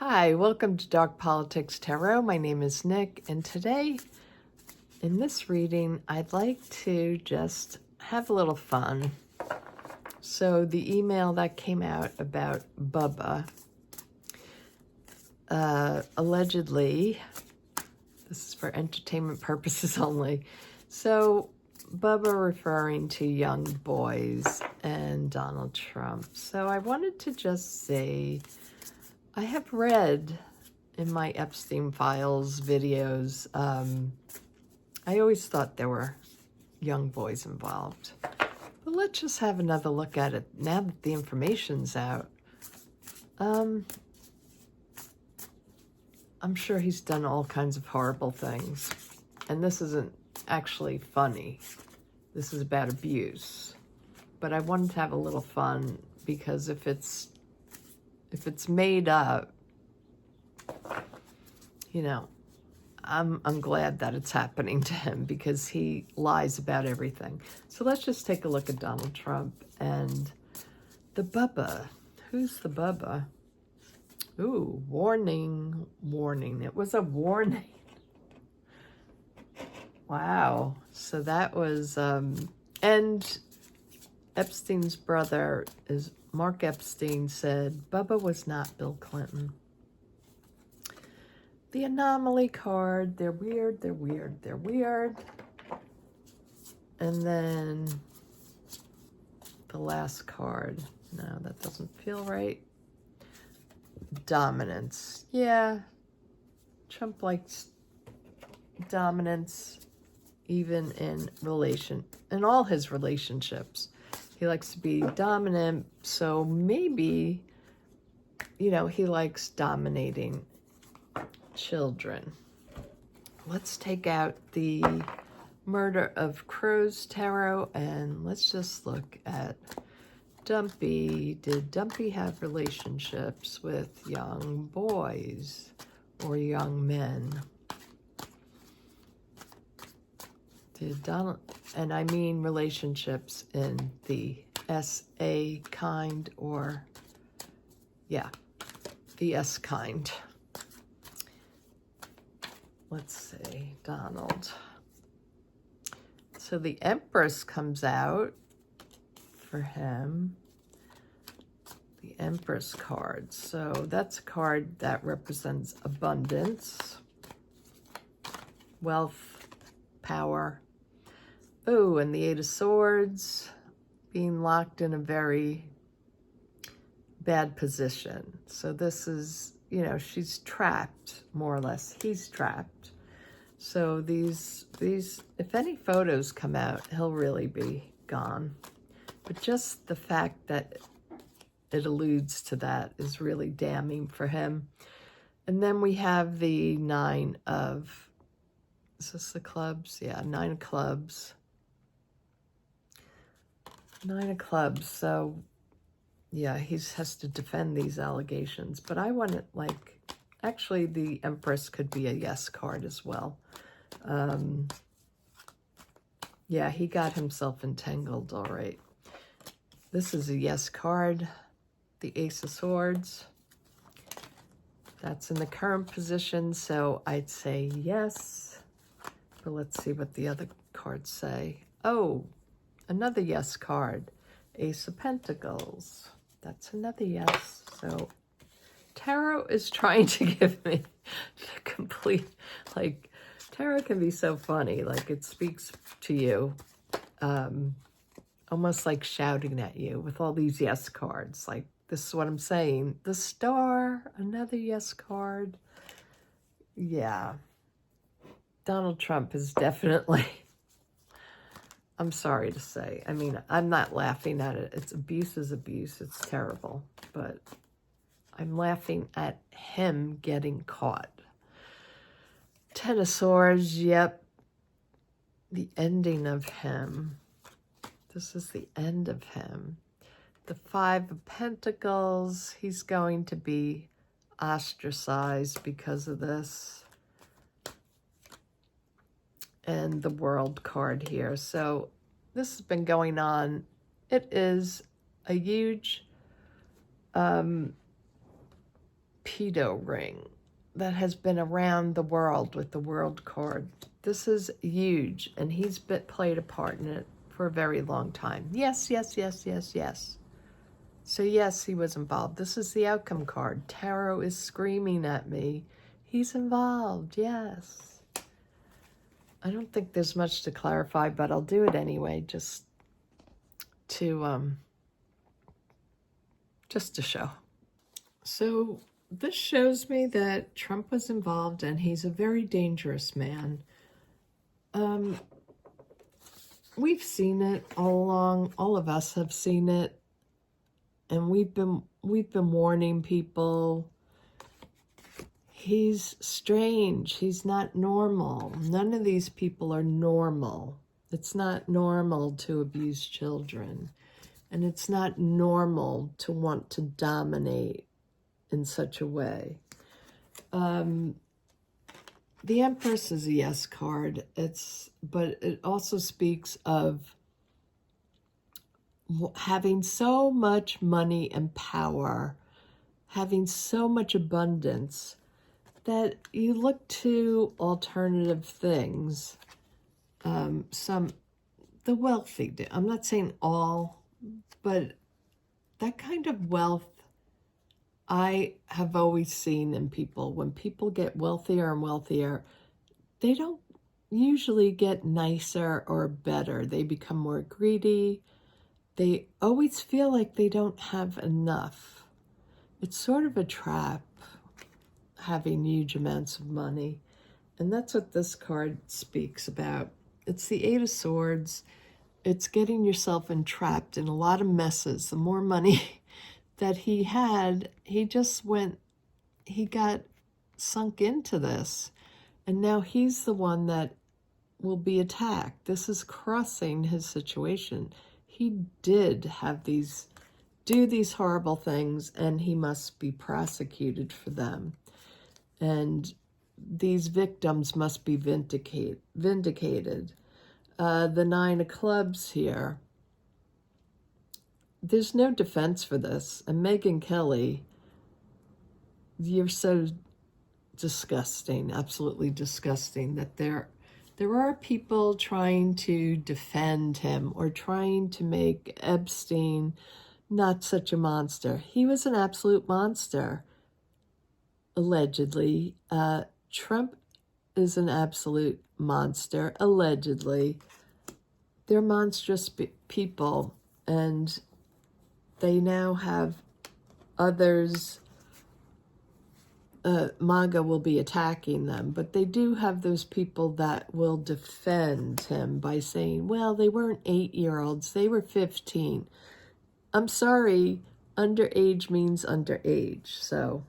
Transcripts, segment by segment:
Hi, welcome to Dark Politics Tarot. My name is Nick, and today in this reading, I'd like to just have a little fun. So the email that came out about Bubba, allegedly, this is for entertainment purposes only. So Bubba referring to young boys and Donald Trump. So I wanted to just say, I have read in my Epstein Files videos, I always thought there were young boys involved. But let's just have another look at it now that the information's out. I'm sure he's done all kinds of horrible things. And this isn't actually funny. This is about abuse. But I wanted to have a little fun because if it's made up, you know, I'm glad that it's happening to him because he lies about everything. So let's just take a look at Donald Trump and the Bubba. Who's the Bubba? Ooh, warning, warning. It was a warning. Wow. So that was, and Epstein's brother is Mark Epstein said Bubba was not Bill Clinton. The anomaly card, they're weird, they're weird, they're weird. And then the last card. No, that doesn't feel right. Dominance. Yeah, Trump likes dominance even in all his relationships. He likes to be dominant, so maybe, you know, he likes dominating children. Let's take out the Murder of Crows Tarot and let's just look at Dumpy. Did Dumpy have relationships with young boys or young men? Did Donald, and I mean relationships in the S.A. kind or, yeah, the S kind. Let's see, Donald. So the Empress comes out for him. The Empress card. So that's a card that represents abundance, wealth, power. Oh, and the Eight of Swords being locked in a very bad position. So this is, you know, she's trapped, more or less. He's trapped. So these, if any photos come out, he'll really be gone. But just the fact that it alludes to that is really damning for him. And then we have the Nine of, is this the clubs? Yeah, Nine of Clubs. Nine of Clubs. So yeah, he has to defend these allegations. But I want it like, actually the Empress could be a yes card as well. Yeah, he got himself entangled, all right. This is a yes card. The Ace of Swords. That's in the current position, so I'd say yes. But let's see what the other cards say. Oh, another yes card. Ace of Pentacles. That's another yes. So tarot is trying to give me the complete, like, tarot can be so funny. Like, it speaks to you, almost like shouting at you with all these yes cards. Like, this is what I'm saying. The Star, another yes card. Yeah. Donald Trump is definitely, I'm sorry to say. I mean, I'm not laughing at it. It's abuse is abuse. It's terrible. But I'm laughing at him getting caught. Ten of Swords, yep. The ending of him. This is the end of him. The Five of Pentacles, he's going to be ostracized because of this. And the World card here. So this has been going on. It is a huge torpedo ring that has been around the world with the world card. This is huge, and he's played a part in it for a very long time. Yes, yes, yes, yes, yes. So yes, he was involved. This is the outcome card. Tarot is screaming at me. He's involved, yes. I don't think there's much to clarify, but I'll do it anyway, just to show. So this shows me that Trump was involved, and he's a very dangerous man. We've seen it all along. All of us have seen it, and we've been warning people. He's strange. He's not normal. None of these people are normal. It's not normal to abuse children, and it's not normal to want to dominate in such a way. The Empress is a yes card. But it also speaks of having so much money and power, having so much abundance, that you look to alternative things. The wealthy do. I'm not saying all, but that kind of wealth I have always seen in people. When people get wealthier and wealthier, they don't usually get nicer or better. They become more greedy. They always feel like they don't have enough. It's sort of a trap, having huge amounts of money. And that's what this card speaks about. It's the Eight of Swords. It's getting yourself entrapped in a lot of messes. The more money that he had, he got sunk into this. And now he's the one that will be attacked. This is crossing his situation. He did do these horrible things, and he must be prosecuted for them. And these victims must be vindicated. The Nine of Clubs here. There's no defense for this. And Megyn Kelly, you're so disgusting, absolutely disgusting, that there are people trying to defend him or trying to make Epstein not such a monster. He was an absolute monster, allegedly. Trump is an absolute monster, allegedly. They're monstrous people, and they now have others. MAGA will be attacking them, but they do have those people that will defend him by saying, well, they weren't 8-year-olds, they were 15. I'm sorry, underage means underage, so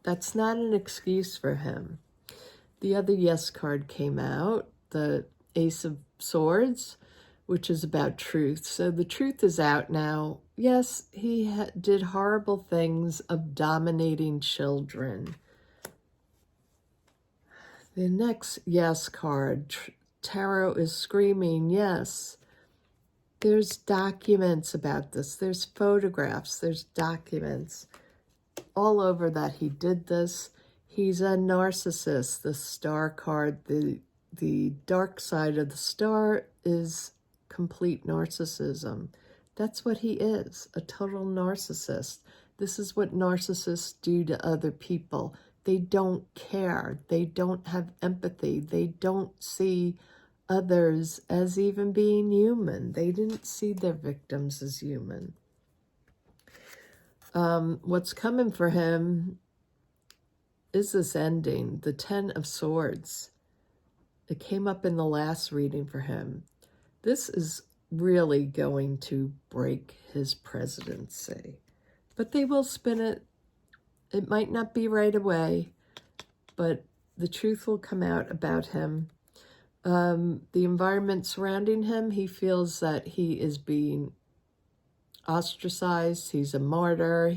that's not an excuse for him. The other yes card came out, the Ace of Swords, which is about truth. So the truth is out now. Yes, he did horrible things of dominating children. The next yes card, Tarot is screaming, yes. There's documents about this. There's photographs. There's documents all over that he did this. He's a narcissist. The Star card, the dark side of the Star is complete narcissism. That's what he is, a total narcissist. This is what narcissists do to other people. They don't care. They don't have empathy. They don't see others as even being human. They didn't see their victims as human. What's coming for him is this ending, the Ten of Swords. It came up in the last reading for him. This is really going to break his presidency. But they will spin it. It might not be right away, but the truth will come out about him. The environment surrounding him, he feels that he is being ostracized. He's a martyr.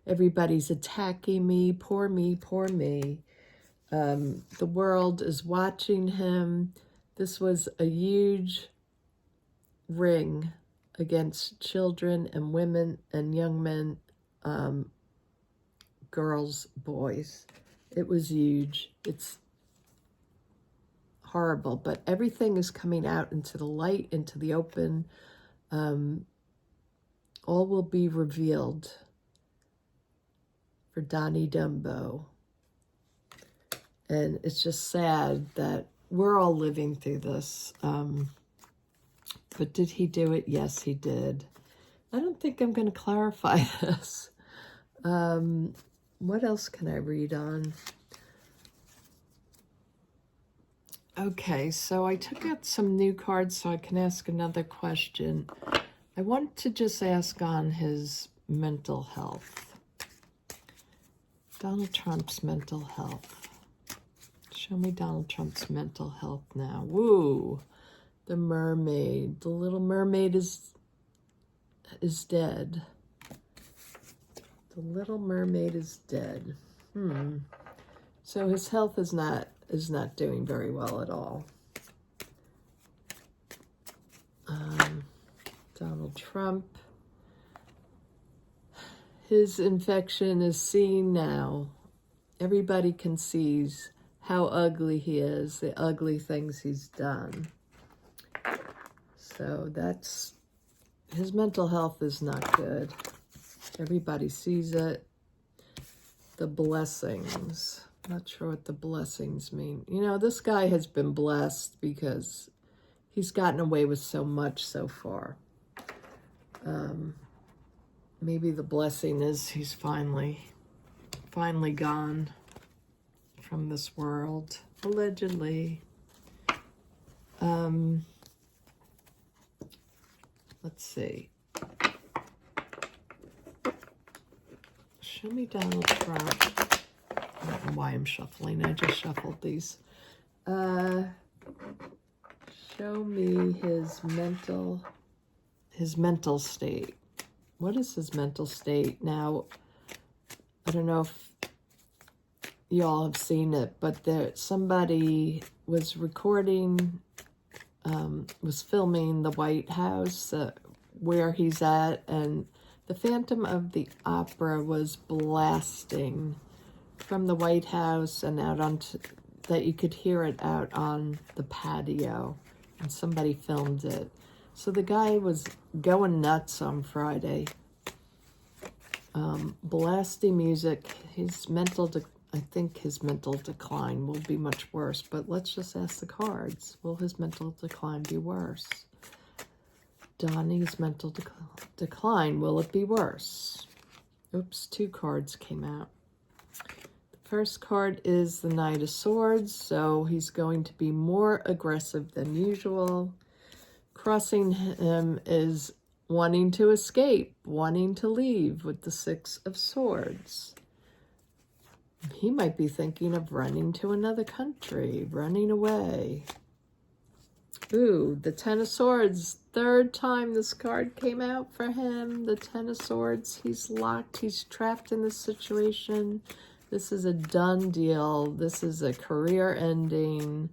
Everybody's attacking me. Poor me, poor me. The world is watching him. This was a huge ring against children and women and young men girls, boys. It was huge. It's horrible, but everything is coming out into the light, into the open. All will be revealed for Donnie Dumbo. And it's just sad that we're all living through this. But did he do it? Yes, he did. I don't think I'm going to clarify this. What else can I read on? Okay, so I took out some new cards so I can ask another question. I want to just ask on his mental health. Donald Trump's mental health. Show me Donald Trump's mental health now. Woo! The mermaid. The little mermaid is dead. The little mermaid is dead. So his health is not doing very well at all. Donald Trump. His infection is seen now. Everybody can see how ugly he is, the ugly things he's done. So his mental health is not good. Everybody sees it. The blessings. Not sure what the blessings mean. You know, this guy has been blessed because he's gotten away with so much so far. Maybe the blessing is he's finally gone from this world, allegedly. Let's see. Show me Donald Trump. I don't know why I'm shuffling. I just shuffled these. Show me his mental state. What is his mental state? Now, I don't know if y'all have seen it, but somebody was recording, was filming the White House, where he's at, and the Phantom of the Opera was blasting from the White House and out onto, that you could hear it out on the patio, and somebody filmed it. So the guy was going nuts on Friday, blasting music. I think his mental decline will be much worse, but let's just ask the cards. Will his mental decline be worse? Donnie's mental decline, will it be worse? Oops, 2 cards came out. The first card is the Knight of Swords, so he's going to be more aggressive than usual. Crossing him is wanting to escape, wanting to leave with the 6 of Swords. He might be thinking of running to another country, running away. Ooh, the 10 of Swords. 3rd time this card came out for him. The 10 of Swords. He's locked. He's trapped in this situation. This is a done deal. This is a career ending.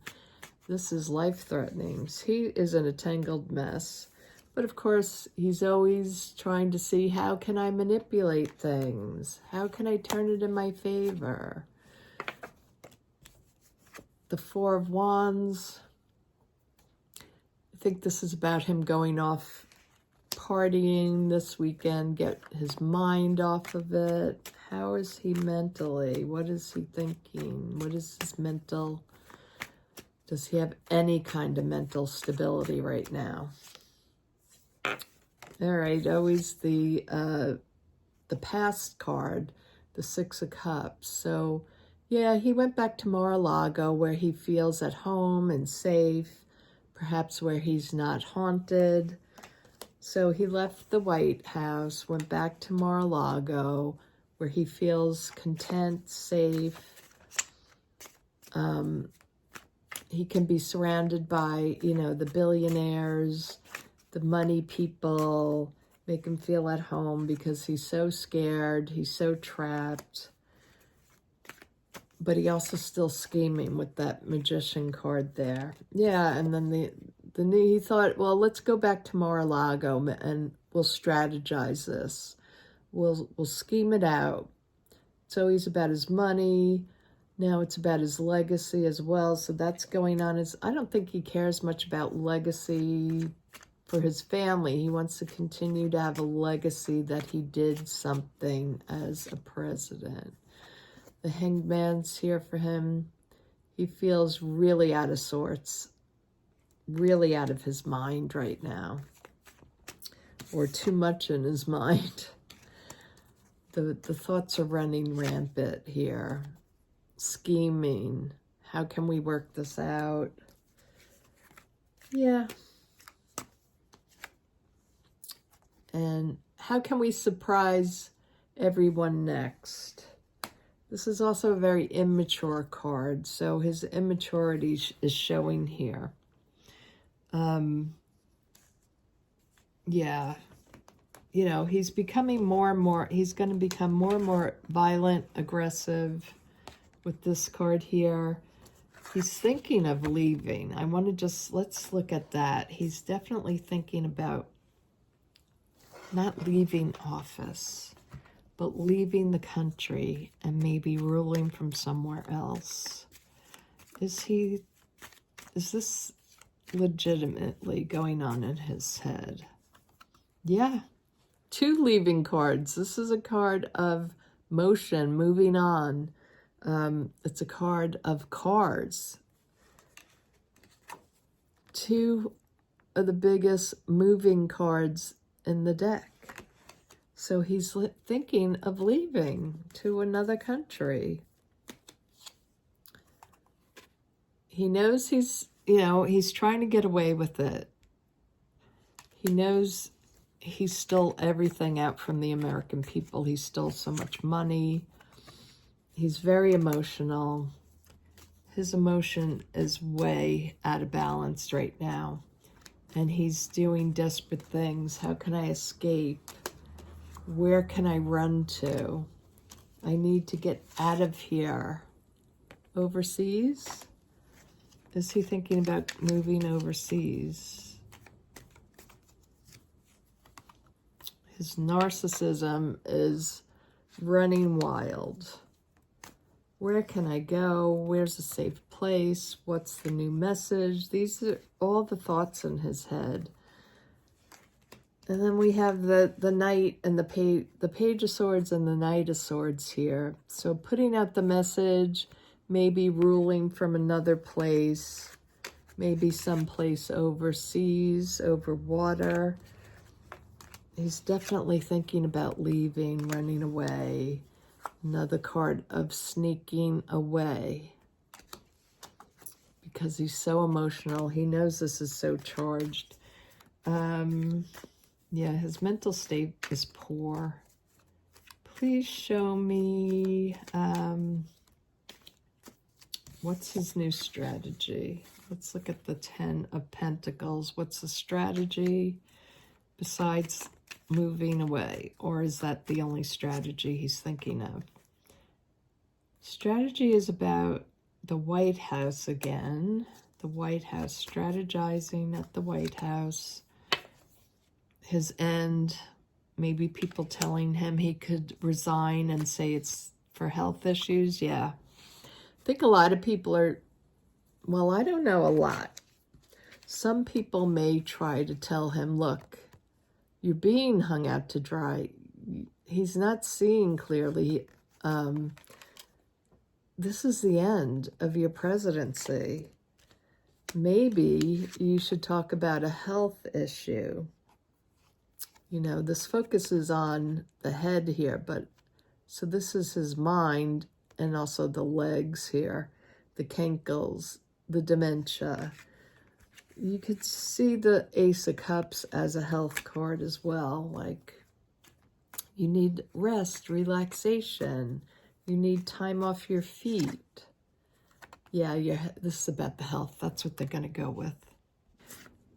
This is life-threatening. He is in a tangled mess. But of course, he's always trying to see, how can I manipulate things? How can I turn it in my favor? The 4 of Wands. I think this is about him going off partying this weekend, get his mind off of it. How is he mentally? What is he thinking? What is his mental? Does he have any kind of mental stability right now? All right, always the past card, the 6 of Cups. So, yeah, he went back to Mar-a-Lago where he feels at home and safe, perhaps where he's not haunted. So he left the White House, went back to Mar-a-Lago where he feels content, safe. He can be surrounded by, you know, the billionaires, the money people, make him feel at home because he's so scared, he's so trapped. But he also still scheming with that Magician card there. Yeah, and then he thought, well, let's go back to Mar-a-Lago and we'll strategize this. We'll scheme it out. It's always about his money. Now it's about his legacy as well. So that's going on. I don't think he cares much about legacy for his family. He wants to continue to have a legacy that he did something as a president. The Hanged Man's here for him. He feels really out of sorts, really out of his mind right now, or too much in his mind. The thoughts are running rampant here. Scheming. How can we work this out? Yeah. And how can we surprise everyone next? This is also a very immature card, so his immaturity is showing here. Yeah. You know, he's becoming more and more, he's going to become more and more violent, aggressive with this card here. He's thinking of leaving. I want to let's look at that. He's definitely thinking about not leaving office, but leaving the country and maybe ruling from somewhere else. Is this legitimately going on in his head? Yeah. 2 leaving cards. This is a card of motion, moving on. It's a card of cards. 2 of the biggest moving cards in the deck. So he's thinking of leaving to another country. He knows he's trying to get away with it. He knows he stole everything out from the American people. He stole so much money. He's very emotional. His emotion is way out of balance right now. And he's doing desperate things. How can I escape? Where can I run to? I need to get out of here. Overseas? Is he thinking about moving overseas? His narcissism is running wild. Where can I go? Where's a safe place? What's the new message? These are all the thoughts in his head. And then we have the Knight and the Page of Swords and the Knight of Swords here. So putting out the message, maybe ruling from another place, maybe someplace overseas, over water. He's definitely thinking about leaving, running away. Another card of sneaking away. Because he's so emotional. He knows this is so charged. Yeah, his mental state is poor. Please show me what's his new strategy. Let's look at the 10 of Pentacles. What's the strategy besides moving away? Or is that the only strategy he's thinking of? Strategy is about the White House again. The White House, strategizing at the White House. His end, maybe people telling him he could resign and say it's for health issues. Yeah. I think a lot of people are, well, I don't know a lot. Some people may try to tell him, look, you're being hung out to dry. He's not seeing clearly. This is the end of your presidency. Maybe you should talk about a health issue. You know, this focuses on the head here, but so this is his mind and also the legs here, the cankles, the dementia. You could see the Ace of Cups as a health card as well. Like, you need rest, relaxation. You need time off your feet. Yeah, this is about the health. That's what they're going to go with.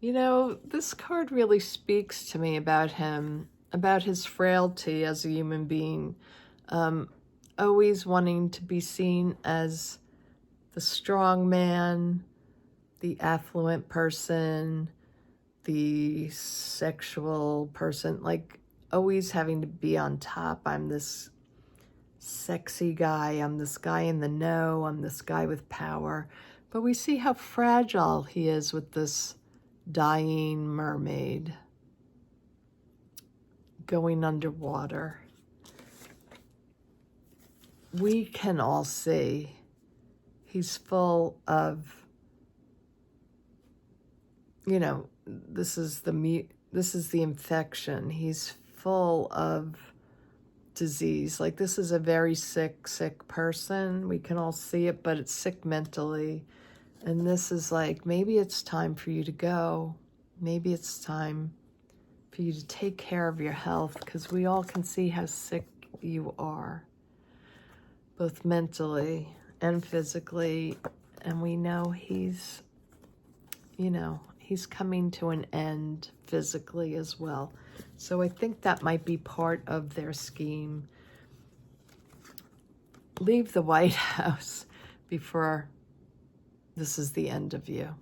You know, this card really speaks to me about him, about his frailty as a human being. Always wanting to be seen as the strong man, the affluent person, the sexual person, like always having to be on top. I'm this sexy guy. I'm this guy in the know. I'm this guy with power. But we see how fragile he is with this dying mermaid going underwater. We can all see he's full of, you know, this is the infection. He's full of disease. Like, this is a very sick person. We can all see it, but it's sick mentally. And this is like, maybe it's time for you to go. Maybe it's time for you to take care of your health, because we all can see how sick you are, both mentally and physically. And we know he's, you know, he's coming to an end physically as well. So I think that might be part of their scheme. Leave the White House before this is the end of you.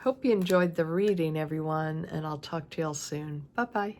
Hope you enjoyed the reading, everyone, and I'll talk to y'all soon. Bye-bye.